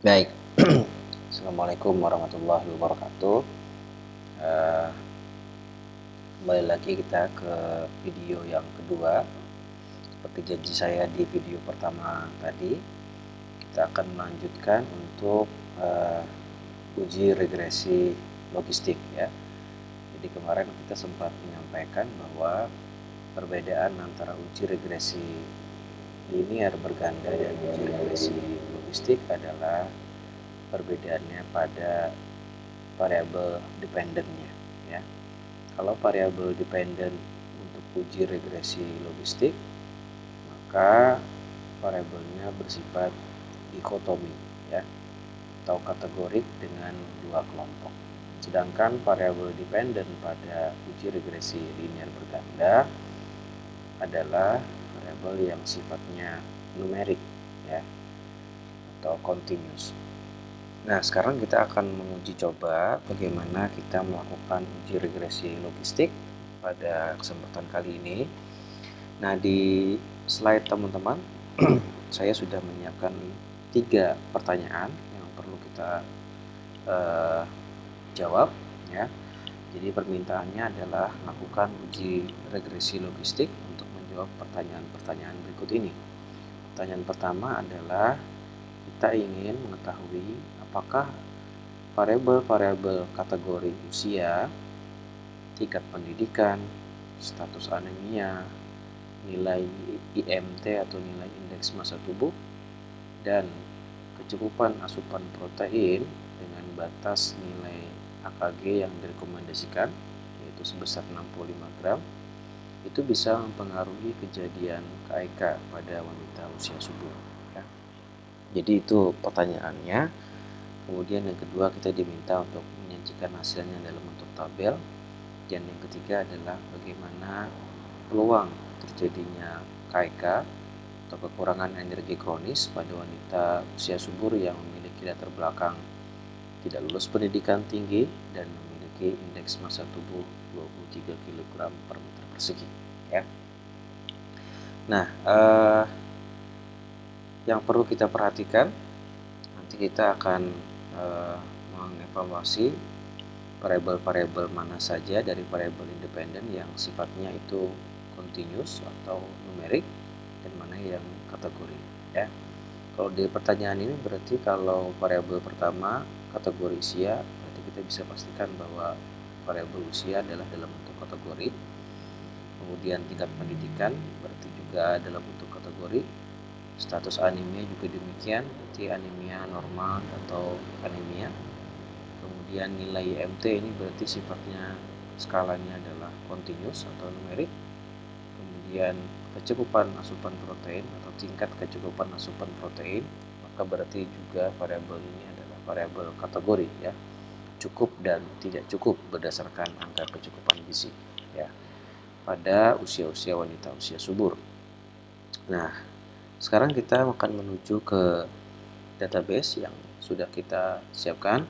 Baik, Assalamualaikum warahmatullahi wabarakatuh. Eh, Kembali lagi kita ke video yang kedua. Seperti janji saya di video pertama tadi, kita akan melanjutkan untuk uji regresi logistik ya. Jadi kemarin kita sempat menyampaikan bahwa perbedaan antara uji regresi linear berganda dan uji regresi logistik adalah perbedaannya pada variabel dependennya ya. Kalau variabel dependen untuk uji regresi logistik, maka variabelnya bersifat dikotomi ya, atau kategorik dengan dua kelompok. Sedangkan variabel dependen pada uji regresi linear berganda adalah variabel yang sifatnya numerik ya, atau continuous. Nah, sekarang kita akan menguji coba bagaimana kita melakukan uji regresi logistik pada kesempatan kali ini. Nah, di slide teman-teman, saya sudah menyiapkan 3 pertanyaan yang perlu kita jawab ya. Jadi permintaannya adalah lakukan uji regresi logistik untuk menjawab pertanyaan-pertanyaan berikut ini. Pertanyaan pertama adalah kita ingin mengetahui apakah variabel-variabel kategori usia, tingkat pendidikan, status anemia, nilai IMT atau nilai indeks massa tubuh, dan kecukupan asupan protein dengan batas nilai AKG yang direkomendasikan, yaitu sebesar 65 gram, itu bisa mempengaruhi kejadian KIK pada wanita usia subur. Ya. Jadi itu pertanyaannya. Kemudian yang kedua, kita diminta untuk menyajikan hasilnya dalam bentuk tabel. Dan yang ketiga adalah bagaimana peluang terjadinya KIK atau kekurangan energi kronis pada wanita usia subur yang memiliki latar belakang tidak lulus pendidikan tinggi dan memiliki indeks massa tubuh 23 kg per meter persegi ya. Nah, yang perlu kita perhatikan, nanti kita akan mengevaluasi variabel-variabel mana saja dari variabel independen yang sifatnya itu continuous atau numerik dan mana yang kategori ya. Kalau di pertanyaan ini berarti kalau variabel pertama kategori usia, berarti kita bisa pastikan bahwa variabel usia adalah dalam bentuk kategori. Kemudian tingkat pendidikan berarti juga dalam bentuk kategori. Status anemia juga demikian, berarti anemia normal atau anemia. Kemudian nilai IMT ini berarti sifatnya skalanya adalah continuous atau numerik. Kemudian kecukupan asupan protein atau tingkat kecukupan asupan protein, maka berarti juga variabel ini adalah variabel kategori ya, cukup dan tidak cukup berdasarkan angka kecukupan gizi ya pada usia-usia wanita usia subur. Nah, sekarang kita akan menuju ke database yang sudah kita siapkan.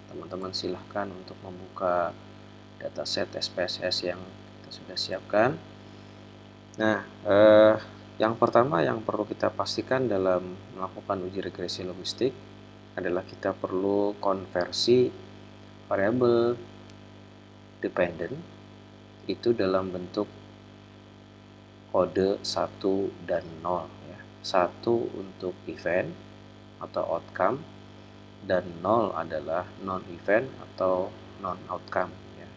Teman-teman silahkan untuk membuka dataset SPSS yang kita sudah siapkan. Nah, yang pertama yang perlu kita pastikan dalam melakukan uji regresi logistik adalah kita perlu konversi variabel dependen itu dalam bentuk kode 1 dan 0 ya. 1 untuk event atau outcome dan 0 adalah non-event atau non-outcome ya.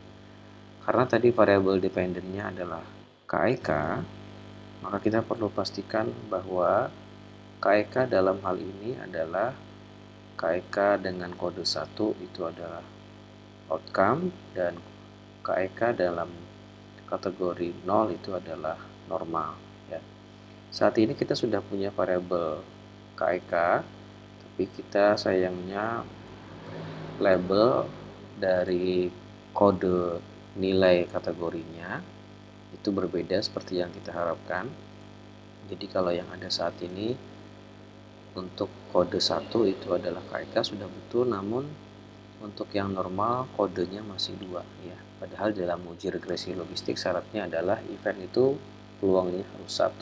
Karena tadi variabel dependennya adalah KIK, maka kita perlu pastikan bahwa KIK dalam hal ini adalah KIK dengan kode 1 itu adalah outcome dan KIK dalam kategori 0 itu adalah normal ya. Saat ini kita sudah punya variabel KIK, tapi kita sayangnya label dari kode nilai kategorinya itu berbeda seperti yang kita harapkan. Jadi kalau yang ada saat ini untuk kode 1 itu adalah KIK sudah betul, namun untuk yang normal kodenya masih 2 ya. Padahal dalam uji regresi logistik syaratnya adalah event itu peluangnya harus 1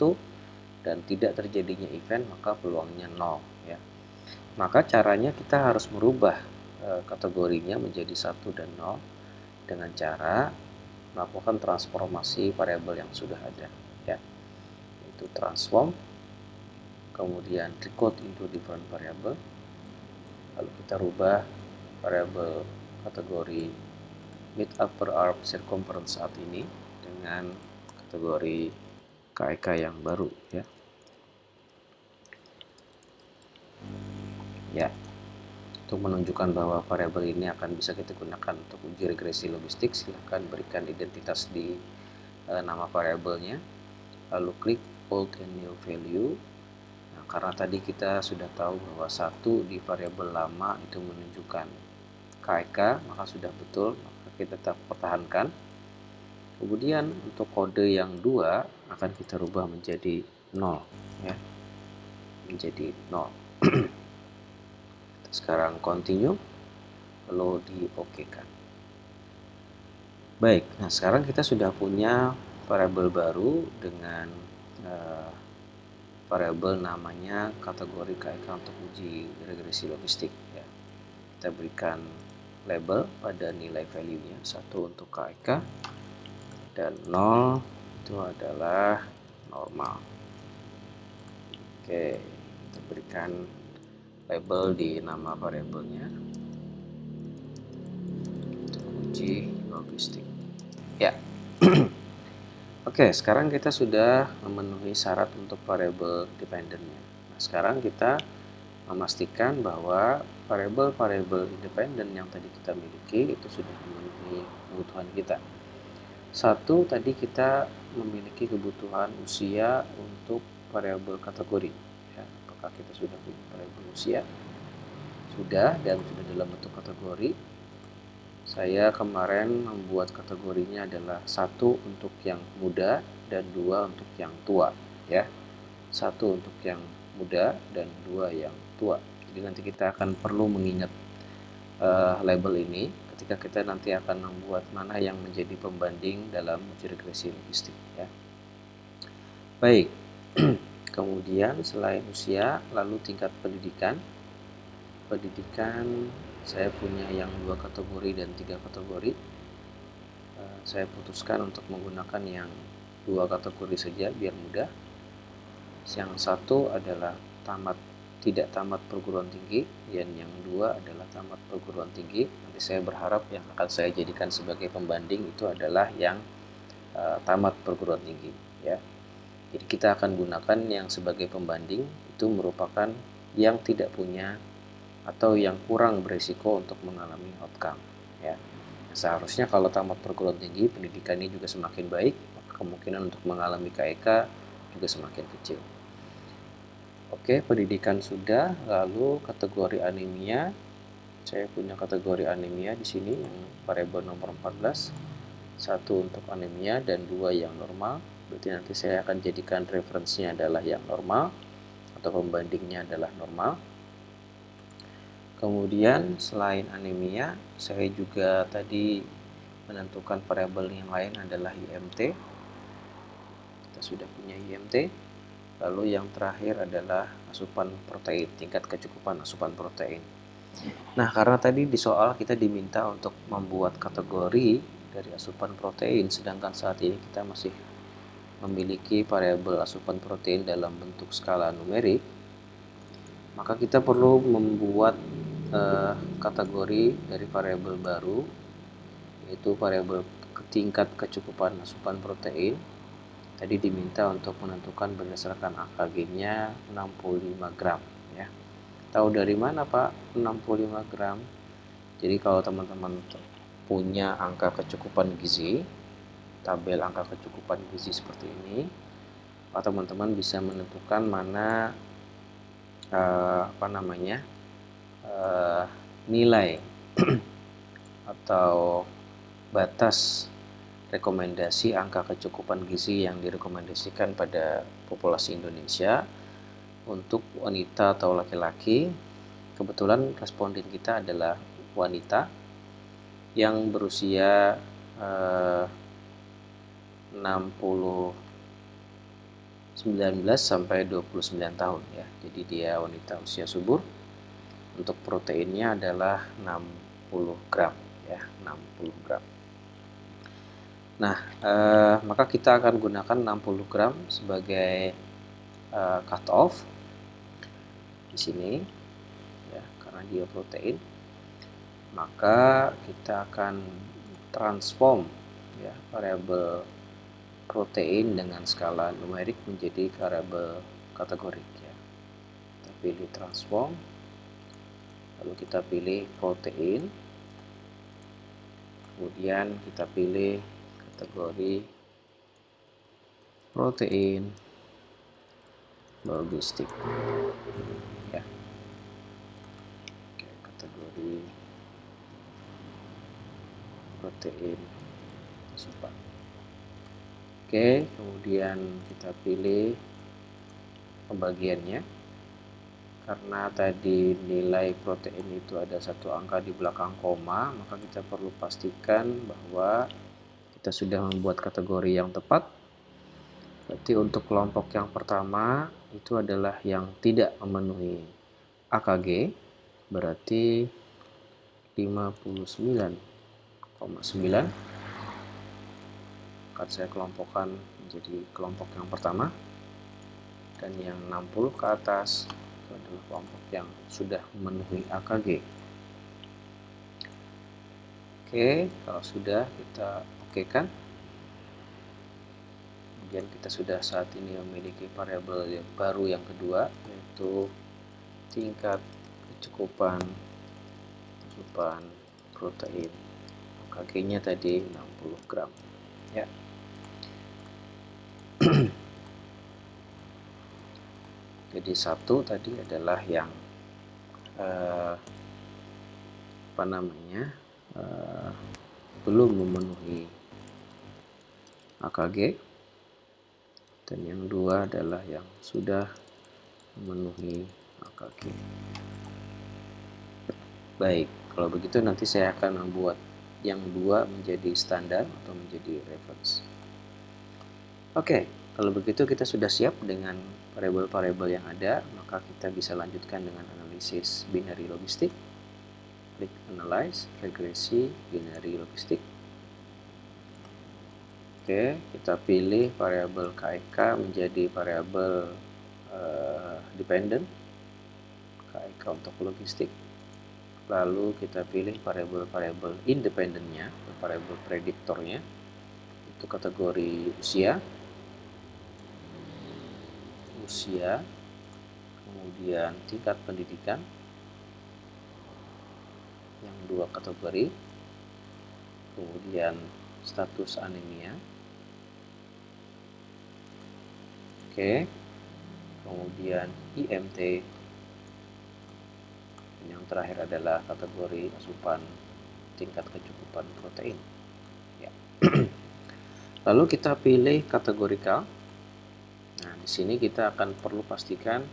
dan tidak terjadinya event maka peluangnya 0 ya. maka caranya kita harus merubah kategorinya menjadi 1 dan 0 dengan cara melakukan transformasi variabel yang sudah ada, ya. Itu transform, kemudian recode into different variable, lalu kita rubah variabel kategori mid upper arm circumference saat ini dengan kategori KEK yang baru, ya. Ya, untuk menunjukkan bahwa variabel ini akan bisa kita gunakan untuk uji regresi logistik, silahkan berikan identitas di nama variabelnya, lalu klik old and new value. Nah, karena tadi kita sudah tahu bahwa 1 di variabel lama itu menunjukkan KEK, maka sudah betul, maka kita tetap pertahankan. Kemudian untuk kode yang 2 akan kita rubah menjadi 0, ya, menjadi 0. Sekarang continue, lalu di OK kan. Baik, nah sekarang kita sudah punya variabel baru dengan variabel namanya kategori KEK untuk uji regresi logistik, ya. Kita berikan label pada nilai value-nya, 1 untuk KEK dan 0 itu adalah normal. Oke, kita berikan label di nama variabelnya untuk uji logistik, ya. Oke, sekarang kita sudah memenuhi syarat untuk variabel dependent-nya. Nah, sekarang kita memastikan bahwa variabel-variabel independen yang tadi kita miliki itu sudah memenuhi kebutuhan kita. 1, tadi kita memiliki kebutuhan usia untuk variabel kategori, ya. Apakah kita sudah punya variabel usia? Sudah, dan sudah dalam bentuk kategori. Saya kemarin membuat kategorinya adalah 1 untuk yang muda dan 2 untuk yang tua, ya. 1 untuk yang muda dan 2 yang tua. Jadi nanti kita akan perlu mengingat label ini ketika kita nanti akan membuat mana yang menjadi pembanding dalam uji regresi logistik, ya. Baik. Kemudian selain usia, lalu tingkat pendidikan. Pendidikan saya punya yang 2 kategori dan 3 kategori. Saya putuskan untuk menggunakan yang 2 kategori saja biar mudah. Yang 1 adalah tidak tamat perguruan tinggi, dan yang 2 adalah tamat perguruan tinggi. Nanti saya berharap yang akan saya jadikan sebagai pembanding itu adalah yang tamat perguruan tinggi, ya. Jadi kita akan gunakan yang sebagai pembanding itu merupakan yang tidak punya atau yang kurang berisiko untuk mengalami outcome, ya. Seharusnya kalau tamat perguruan tinggi, pendidikan ini juga semakin baik, maka kemungkinan untuk mengalami KEK juga semakin kecil. Oke, pendidikan sudah, lalu kategori anemia. Saya punya kategori anemia di sini yang variabel nomor 14. 1 untuk anemia dan 2 yang normal. Berarti nanti saya akan jadikan referensinya adalah yang normal atau pembandingnya adalah normal. Kemudian selain anemia, saya juga tadi menentukan variabel yang lain adalah IMT. Kita sudah punya IMT. Lalu yang terakhir adalah asupan protein, tingkat kecukupan asupan protein. Nah, karena tadi di soal kita diminta untuk membuat kategori dari asupan protein, sedangkan saat ini kita masih memiliki variabel asupan protein dalam bentuk skala numerik, maka kita perlu membuat kategori dari variabel baru, yaitu variabel tingkat kecukupan asupan protein. Tadi diminta untuk menentukan berdasarkan AKG-nya 65 gram, ya. Tahu dari mana, Pak, 65 gram? Jadi kalau teman-teman punya angka kecukupan gizi, tabel angka kecukupan gizi seperti ini, Pak, teman-teman bisa menentukan mana nilai atau batas rekomendasi angka kecukupan gizi yang direkomendasikan pada populasi Indonesia untuk wanita atau laki-laki. Kebetulan responden kita adalah wanita yang berusia 19 sampai 29 tahun, ya. Jadi dia wanita usia subur. Untuk proteinnya adalah 60 gram ya, 60 gram. Nah, maka kita akan gunakan 60 gram sebagai cut off di sini ya, karena dia protein. Maka kita akan transform ya variabel protein dengan skala numerik menjadi variabel kategorik ya. Kita pilih transform, lalu kita pilih protein, kemudian kita pilih kategori protein logistik ya. Oke, kategori protein asupan. Oke, kemudian kita pilih pembagiannya. Karena tadi nilai protein itu ada satu angka di belakang koma, maka kita perlu pastikan bahwa kita sudah membuat kategori yang tepat. Berarti untuk kelompok yang pertama itu adalah yang tidak memenuhi AKG, berarti 59,9 akan saya kelompokkan menjadi kelompok yang pertama, dan yang 60 ke atas itu adalah kelompok yang sudah memenuhi AKG. Oke, kalau sudah kita okekan. Kemudian kita sudah saat ini memiliki variabel yang baru yang kedua, yaitu tingkat kecukupan asupan protein. AKG-nya tadi 60 gram ya. Jadi satu tadi adalah yang belum memenuhi AKG, dan yang dua adalah yang sudah memenuhi AKG. Baik, kalau begitu nanti saya akan membuat yang dua menjadi standar atau menjadi reference. Oke, kalau begitu kita sudah siap dengan variabel-variabel yang ada, maka kita bisa lanjutkan dengan analisis binary logistik. Klik analyze, regresi, binary logistik. Oke, kita pilih variabel KIK menjadi variabel dependent, KIK untuk logistik. Lalu kita pilih variabel-variabel independennya, variabel prediktornya, itu kategori usia, kemudian tingkat pendidikan, yang dua kategori, kemudian status anemia, oke, kemudian IMT, dan yang terakhir adalah kategori asupan tingkat kecukupan protein ya. Lalu kita pilih kategorikal. Nah, di sini kita akan perlu pastikan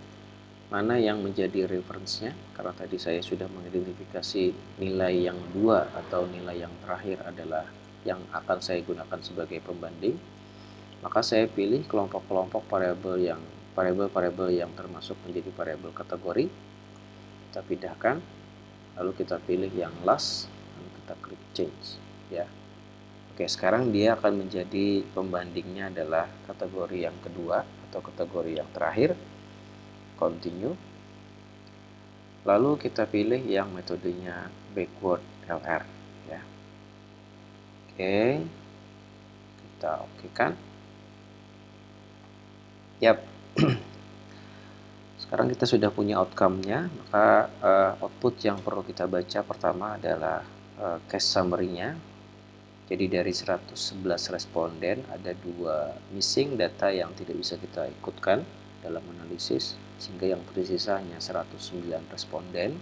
mana yang menjadi reference-nya, karena tadi saya sudah mengidentifikasi nilai yang dua atau nilai yang terakhir adalah yang akan saya gunakan sebagai pembanding. Maka saya pilih kelompok-kelompok variabel yang termasuk menjadi variabel kategori. Kita pindahkan, lalu kita pilih yang last, dan kita klik change ya. Oke, sekarang dia akan menjadi pembandingnya adalah kategori yang kedua atau kategori yang terakhir, continue. Lalu kita pilih yang metodenya backward LR ya. Oke, kita okekan. Yap. Sekarang kita sudah punya outcome-nya, maka output yang perlu kita baca pertama adalah case summary-nya. Jadi dari 111 responden ada 2 missing data yang tidak bisa kita ikutkan dalam analisis, sehingga yang tersisa hanya 109 responden.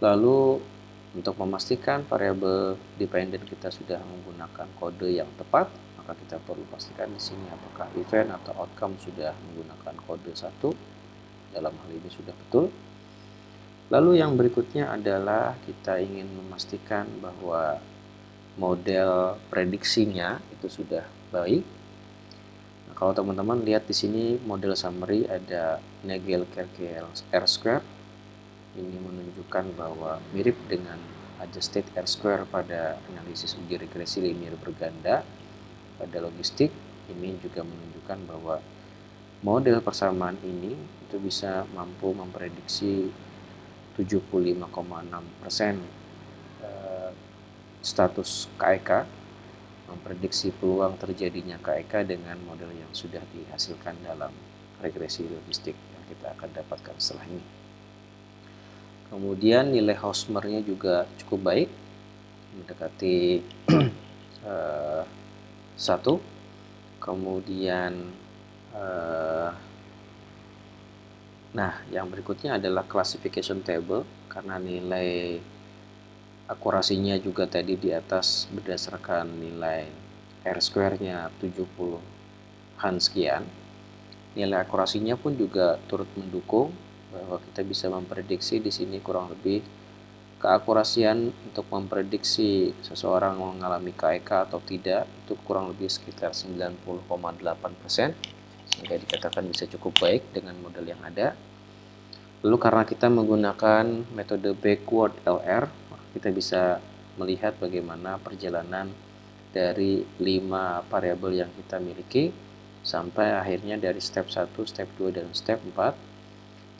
Lalu untuk memastikan variabel dependent kita sudah menggunakan kode yang tepat, maka kita perlu pastikan di sini apakah event atau outcome sudah menggunakan kode 1. Dalam hal ini sudah betul. Lalu yang berikutnya adalah kita ingin memastikan bahwa model prediksinya itu sudah baik. Nah, kalau teman-teman lihat di sini model summary ada Naegeli-Kerkel R-square ini menunjukkan bahwa mirip dengan adjusted R-square pada analisis uji regresi linear berganda pada logistik. Ini juga menunjukkan bahwa model persamaan ini itu bisa mampu memprediksi 75,6% status KEK, memprediksi peluang terjadinya KEK dengan model yang sudah dihasilkan dalam regresi logistik yang kita akan dapatkan setelah ini. Kemudian nilai Hausmer-nya juga cukup baik, mendekati 1. Kemudian nah, yang berikutnya adalah classification table, karena nilai akurasinya juga tadi di atas berdasarkan nilai R-square-nya 70-an sekian. Nilai akurasinya pun juga turut mendukung bahwa kita bisa memprediksi di sini kurang lebih keakurasian untuk memprediksi seseorang mengalami KEK atau tidak itu kurang lebih sekitar 90,8%, sehingga dikatakan bisa cukup baik dengan model yang ada. Lalu karena kita menggunakan metode backward LR, kita bisa melihat bagaimana perjalanan dari 5 variabel yang kita miliki sampai akhirnya dari step 1, step 2, dan step 4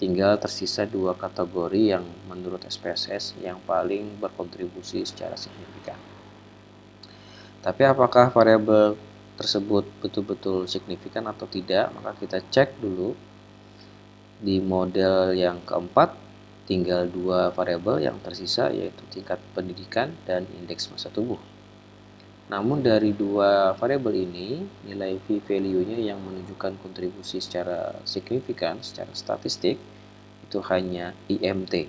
tinggal tersisa 2 kategori yang menurut SPSS yang paling berkontribusi secara signifikan. Tapi apakah variabel tersebut betul-betul signifikan atau tidak? Maka kita cek dulu di model yang keempat, tinggal 2 variabel yang tersisa, yaitu tingkat pendidikan dan indeks massa tubuh. Namun dari 2 variabel ini, nilai p-value-nya yang menunjukkan kontribusi secara signifikan, secara statistik, itu hanya IMT,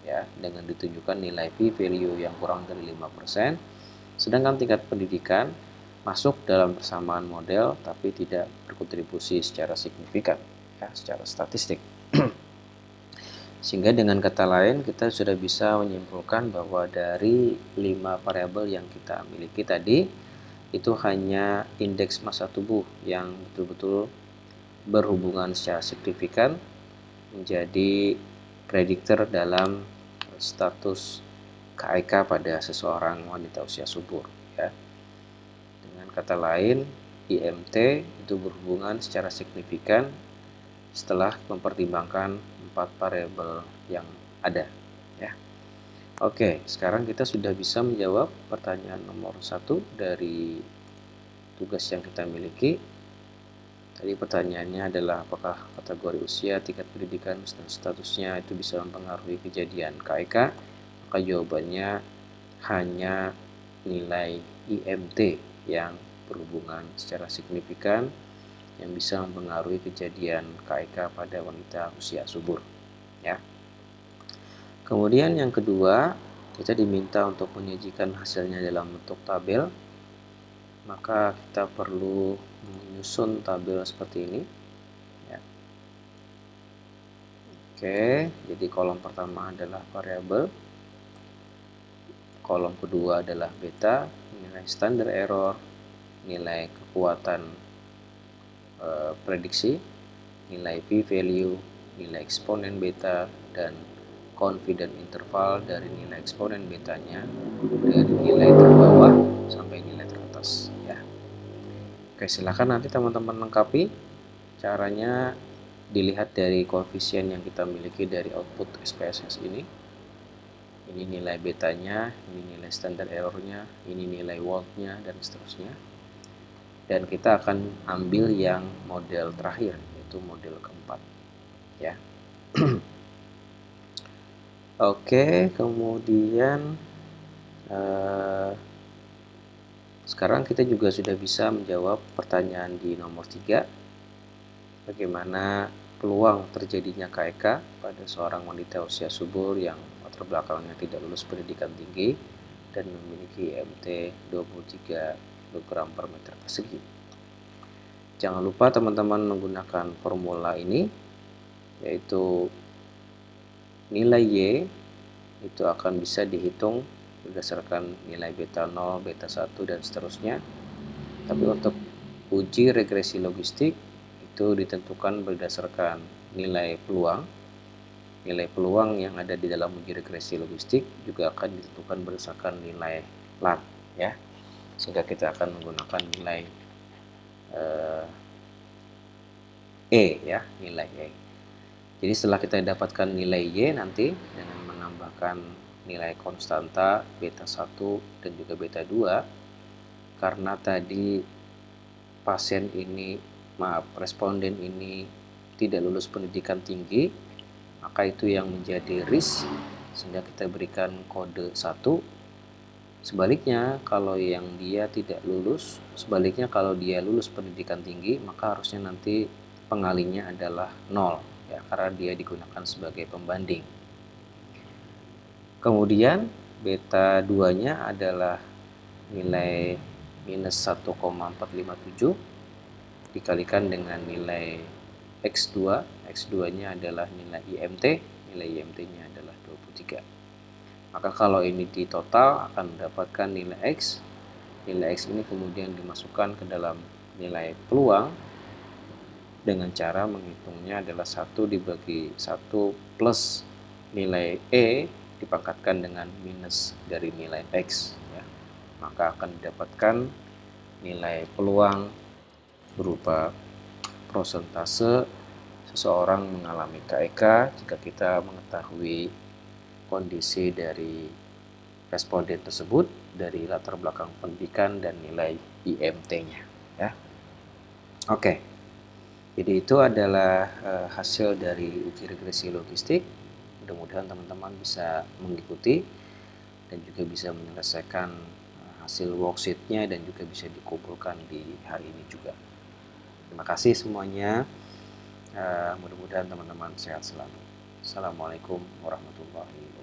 ya, dengan ditunjukkan nilai p-value yang kurang dari 5%, sedangkan tingkat pendidikan masuk dalam persamaan model tapi tidak berkontribusi secara signifikan, ya, secara statistik. Sehingga dengan kata lain kita sudah bisa menyimpulkan bahwa dari 5 variabel yang kita miliki tadi itu hanya indeks massa tubuh yang betul-betul berhubungan secara signifikan menjadi prediktor dalam status KEK pada seseorang wanita usia subur, ya. Dengan kata lain, IMT itu berhubungan secara signifikan setelah mempertimbangkan 4 variabel yang ada, ya. Oke, sekarang kita sudah bisa menjawab pertanyaan nomor 1 dari tugas yang kita miliki. Tadi pertanyaannya adalah apakah kategori usia, tingkat pendidikan, dan statusnya itu bisa mempengaruhi kejadian KEK? Maka jawabannya hanya nilai IMT yang berhubungan secara signifikan yang bisa mempengaruhi kejadian KEK pada wanita usia subur, ya. Kemudian yang kedua, kita diminta untuk menyajikan hasilnya dalam bentuk tabel. Maka kita perlu menyusun tabel seperti ini, ya. Oke, jadi kolom pertama adalah variabel, kolom kedua adalah beta, nilai standar error, nilai kekuatan prediksi, nilai p-value, nilai eksponen beta, dan confidence interval dari nilai eksponen betanya dari nilai terbawah sampai nilai teratas, ya. Oke, silakan nanti teman-teman lengkapi. Caranya dilihat dari koefisien yang kita miliki dari output SPSS ini. Ini nilai betanya, ini nilai standar errornya, ini nilai voltnya, dan seterusnya. Dan kita akan ambil yang model terakhir, yaitu model keempat, ya. Oke, kemudian sekarang kita juga sudah bisa menjawab pertanyaan di nomor 3. Bagaimana peluang terjadinya KEK pada seorang wanita usia subur yang latar belakangnya tidak lulus pendidikan tinggi dan memiliki IMT 23 kg per meter persegi. Jangan lupa teman-teman menggunakan formula ini, yaitu nilai Y itu akan bisa dihitung berdasarkan nilai beta 0, beta 1, dan seterusnya. Tapi untuk uji regresi logistik itu ditentukan berdasarkan nilai peluang, nilai peluang yang ada di dalam uji regresi logistik juga akan ditentukan berdasarkan nilai LAN ya, sehingga kita akan menggunakan nilai ya, nilai E. Jadi setelah kita dapatkan nilai Y nanti dengan menambahkan nilai konstanta beta 1 dan juga beta 2, karena tadi responden ini tidak lulus pendidikan tinggi, maka itu yang menjadi risk, sehingga kita berikan kode 1. Sebaliknya kalau dia lulus pendidikan tinggi, maka harusnya nanti pengalinya adalah 0 ya, karena dia digunakan sebagai pembanding. Kemudian beta 2-nya adalah nilai minus 1,457 dikalikan dengan nilai X2. X2-nya adalah nilai IMT, nilai IMT-nya adalah 23. Maka kalau ini di total akan mendapatkan nilai X. Nilai X ini kemudian dimasukkan ke dalam nilai peluang dengan cara menghitungnya adalah 1 dibagi 1 plus nilai E dipangkatkan dengan minus dari nilai X ya. Maka akan didapatkan nilai peluang berupa prosentase seseorang mengalami KEK jika kita mengetahui kondisi dari responden tersebut dari latar belakang pendidikan dan nilai IMT-nya ya. Oke. Jadi itu adalah hasil dari uji regresi logistik. Mudah-mudahan teman-teman bisa mengikuti dan juga bisa menyelesaikan hasil worksheet-nya dan juga bisa dikumpulkan di hari ini juga. Terima kasih semuanya. Mudah-mudahan teman-teman sehat selalu. Assalamualaikum warahmatullahi wabarakatuh.